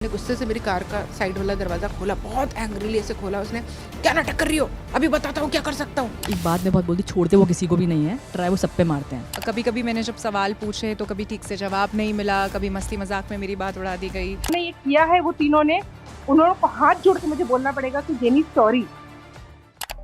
ने गुस्से से मेरी कार का साइड वाला दरवाजा खोला, बहुत एंग्रीली ऐसे खोला उसने। क्या नाटक कर रही हो, अभी बताता हूँ क्या कर सकता हूँ। एक बात मैं बहुत बोलती, छोड़ते वो किसी को भी नहीं है, ट्राई वो सब पे मारते हैं। कभी कभी मैंने जब सवाल पूछे तो कभी ठीक से जवाब नहीं मिला, कभी मस्ती मजाक में मेरी बात उड़ा दी गई। ने ये किया है वो तीनों ने, उन्होंने को हाथ जोड़ के मुझे बोलना पड़ेगा कि जेनी सॉरी।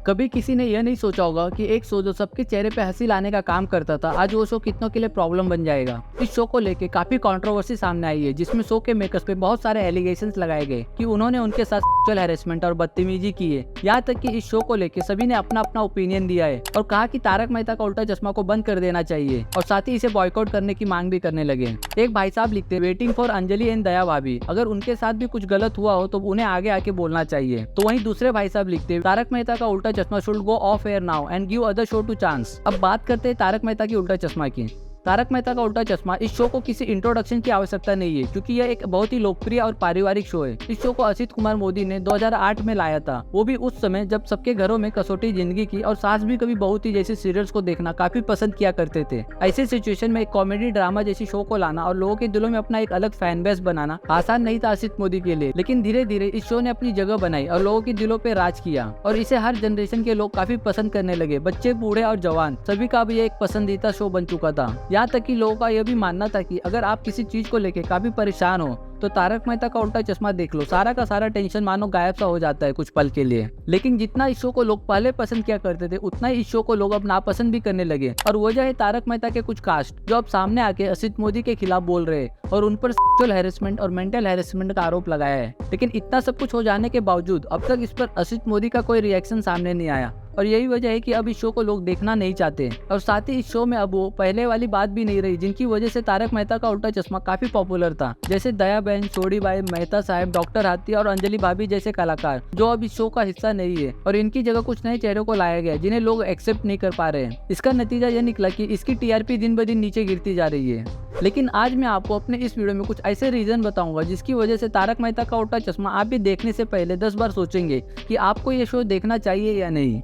कभी किसी ने यह नहीं सोचा होगा कि एक शो जो सबके चेहरे पे हंसी लाने का काम करता था, आज वो शो कितनों के लिए प्रॉब्लम बन जाएगा। इस शो को लेके काफी कंट्रोवर्सी सामने आई है, जिसमें शो के मेकर्स पे बहुत सारे एलिगेशंस लगाए गए कि उन्होंने उनके साथ सेक्सुअल हैरेसमेंट और बदतमीजी की है। यहाँ तक कि इस शो को लेके सभी ने अपना अपना ओपिनियन दिया है और कहा कि तारक मेहता का उल्टा चश्मा को बंद कर देना चाहिए और साथ ही इसे बॉयकॉट करने की मांग भी करने लगे। एक भाई साहब लिखते, वेटिंग फॉर अंजलि एंड दया भाभी, अगर उनके साथ भी कुछ गलत हुआ हो तो उन्हें आगे आके बोलना चाहिए। तो वहीं दूसरे भाई साहब लिखते, Tarak Mehta Ka Ooltah Chashmah should go off air now and give other show to chance. अब बात करते हैं तारक मेहता की उल्टा चश्मा की। तारक मेहता का उल्टा चश्मा इस शो को किसी इंट्रोडक्शन की आवश्यकता नहीं है, क्योंकि यह एक बहुत ही लोकप्रिय और पारिवारिक शो है। इस शो को असित कुमार मोदी ने 2008 में लाया था, वो भी उस समय जब सबके घरों में कसौटी जिंदगी की और सास भी कभी बहू थी जैसे सीरियल्स को देखना काफी पसंद किया करते थे। ऐसे सिचुएशन में एक कॉमेडी ड्रामा जैसी शो को लाना और लोगों के दिलों में अपना एक अलग फैन बेस बनाना आसान नहीं था असित मोदी के लिए, लेकिन धीरे धीरे इस शो ने अपनी जगह बनाई और लोगों के दिलों पे राज किया और इसे हर जनरेशन के लोग काफी पसंद करने लगे। बच्चे, बूढ़े और जवान सभी का भी एक पसंदीदा शो बन चुका था। यहाँ तक कि लोगों का यह भी मानना था कि अगर आप किसी चीज को लेकर काफी परेशान हो तो तारक मेहता का उल्टा चश्मा देख लो, सारा का सारा टेंशन मानो गायब सा हो जाता है कुछ पल के लिए। लेकिन जितना इस शो को लोग पहले पसंद किया करते थे, उतना ही इस शो को लोग अब नापसंद भी करने लगे और वजह है तारक मेहता के कुछ कास्ट जो अब सामने आके असित मोदी के खिलाफ बोल रहे हैं और उन पर सेक्सुअल हैरेसमेंट और मेंटल हैरेसमेंट का आरोप लगाया है। लेकिन इतना सब कुछ हो जाने के बावजूद अब तक इस पर असित मोदी का कोई रिएक्शन सामने नहीं आया और यही वजह है कि अब इस शो को लोग देखना नहीं चाहते। और साथ ही इस शो में अब वो पहले वाली बात भी नहीं रही जिनकी वजह से तारक मेहता का उल्टा चश्मा काफी पॉपुलर था, जैसे दया बहन, छोड़ी बाई, मेहता साहब, डॉक्टर हाथी और अंजलि भाभी जैसे कलाकार जो अब इस शो का हिस्सा नहीं है और इनकी जगह कुछ नए चेहरों को लाया गया जिन्हें लोग एक्सेप्ट नहीं कर पा रहे हैं। इसका नतीजा यह निकला कि इसकी टीआरपी दिन ब दिन नीचे गिरती जा रही है। लेकिन आज मैं आपको अपने इस वीडियो में कुछ ऐसे रीजन बताऊंगा जिसकी वजह से तारक मेहता का उल्टा चश्मा आप भी देखने से पहले 10 बार सोचेंगे कि आपको ये शो देखना चाहिए या नहीं।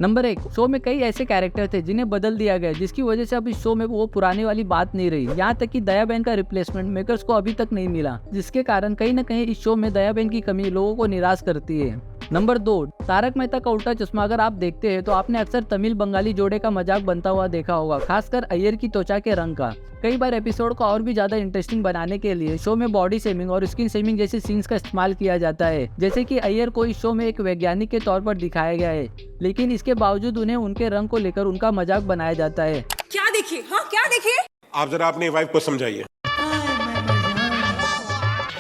नंबर 1, शो में कई ऐसे कैरेक्टर थे जिन्हें बदल दिया गया जिसकी वजह से अब इस शो में वो पुरानी वाली बात नहीं रही। यहाँ तक कि दया बहन का रिप्लेसमेंट मेकर्स को अभी तक नहीं मिला, जिसके कारण कहीं न कहीं इस शो में दया बहन की कमी लोगों को निराश करती है। नंबर 2, तारक मेहता का उल्टा चश्मा अगर आप देखते हैं तो आपने अक्सर तमिल बंगाली जोड़े का मजाक बनता हुआ देखा होगा, खासकर अय्यर की त्वचा के रंग का। कई बार एपिसोड को और भी ज्यादा इंटरेस्टिंग बनाने के लिए शो में बॉडी शेमिंग और स्किन शेमिंग जैसे सीन्स का इस्तेमाल किया जाता है, जैसे कि अय्यर को इस शो में एक वैज्ञानिक के तौर पर दिखाया गया है, लेकिन इसके बावजूद उन्हें उनके रंग को लेकर उनका मजाक बनाया जाता है। क्या देखिए, हाँ क्या देखिए। आप जरा अपनी वाइफ को समझाइए।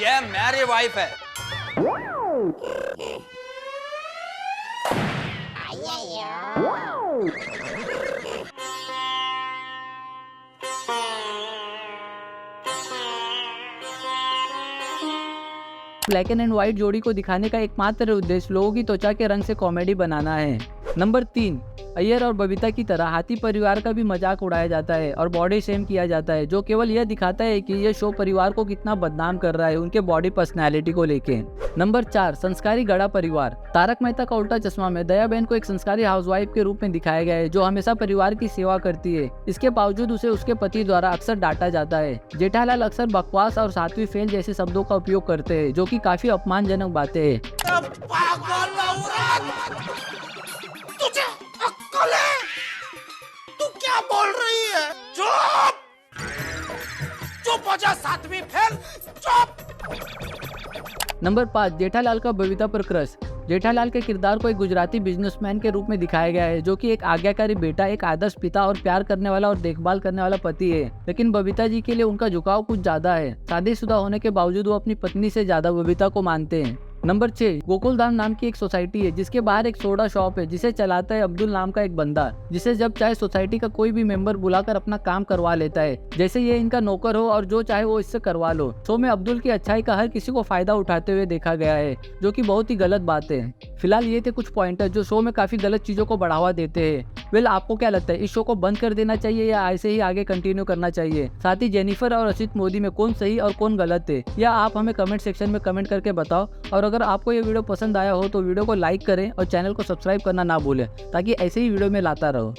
ये मेरी वाइफ है। ब्लैक एंड व्हाइट जोड़ी को दिखाने का एकमात्र उद्देश्य लोगों की त्वचा के रंग से कॉमेडी बनाना है। नंबर 3, अय्यर और बबीता की तरह हाथी परिवार का भी मजाक उड़ाया जाता है और बॉडी शेम किया जाता है, जो केवल यह दिखाता है कि यह शो परिवार को कितना बदनाम कर रहा है उनके बॉडी पर्सनैलिटी को लेके। नंबर 4, संस्कारी गड़ा परिवार। तारक मेहता का उल्टा चश्मा में दया बहन को एक संस्कारी हाउसवाइफ के रूप में दिखाया गया है जो हमेशा परिवार की सेवा करती है। इसके बावजूद उसे उसके पति द्वारा अक्सर डांटा जाता है। जेठालाल अक्सर बकवास और सातवीं फेल जैसे शब्दों का उपयोग करते हैं, जो कि काफी अपमानजनक बातें हैं। तुझे अक्ल है? तू क्या बोल रही है? चुप! चुप हो जा, सातवीं फेल, चुप! नंबर 5, जेठालाल का बबीता पर क्रश। जेठालाल के किरदार को एक गुजराती बिजनेसमैन के रूप में दिखाया गया है, जो कि एक आज्ञाकारी बेटा, एक आदर्श पिता और प्यार करने वाला और देखभाल करने वाला पति है। लेकिन बबीता जी के लिए उनका झुकाव कुछ ज्यादा है। शादीशुदा होने के बावजूद वो अपनी पत्नी से ज्यादा बबीता को मानते हैं। नंबर 6, गोकुलधाम नाम की एक सोसाइटी है जिसके बाहर एक सोडा शॉप है जिसे चलाता है अब्दुल नाम का एक बंदा, जिसे जब चाहे सोसाइटी का कोई भी मेंबर बुलाकर अपना काम करवा लेता है, जैसे ये इनका नौकर हो और जो चाहे वो इससे करवा लो। शो में अब्दुल की अच्छाई का हर किसी को फायदा उठाते हुए देखा गया है, जो कि बहुत ही गलत बात है। फिलहाल ये थे कुछ पॉइंटर जो शो में काफी गलत चीजों को बढ़ावा देते हैं। आपको क्या लगता है, इस शो को बंद कर देना चाहिए या ऐसे ही आगे कंटिन्यू करना चाहिए? साथ ही जेनिफर और असित मोदी में कौन सही और कौन गलत है, या आप हमें कमेंट सेक्शन में कमेंट करके बताओ। और अगर आपको ये वीडियो पसंद आया हो तो वीडियो को लाइक करें और चैनल को सब्सक्राइब करना ना भूलें, ताकि ऐसे ही वीडियो में लाता रहो।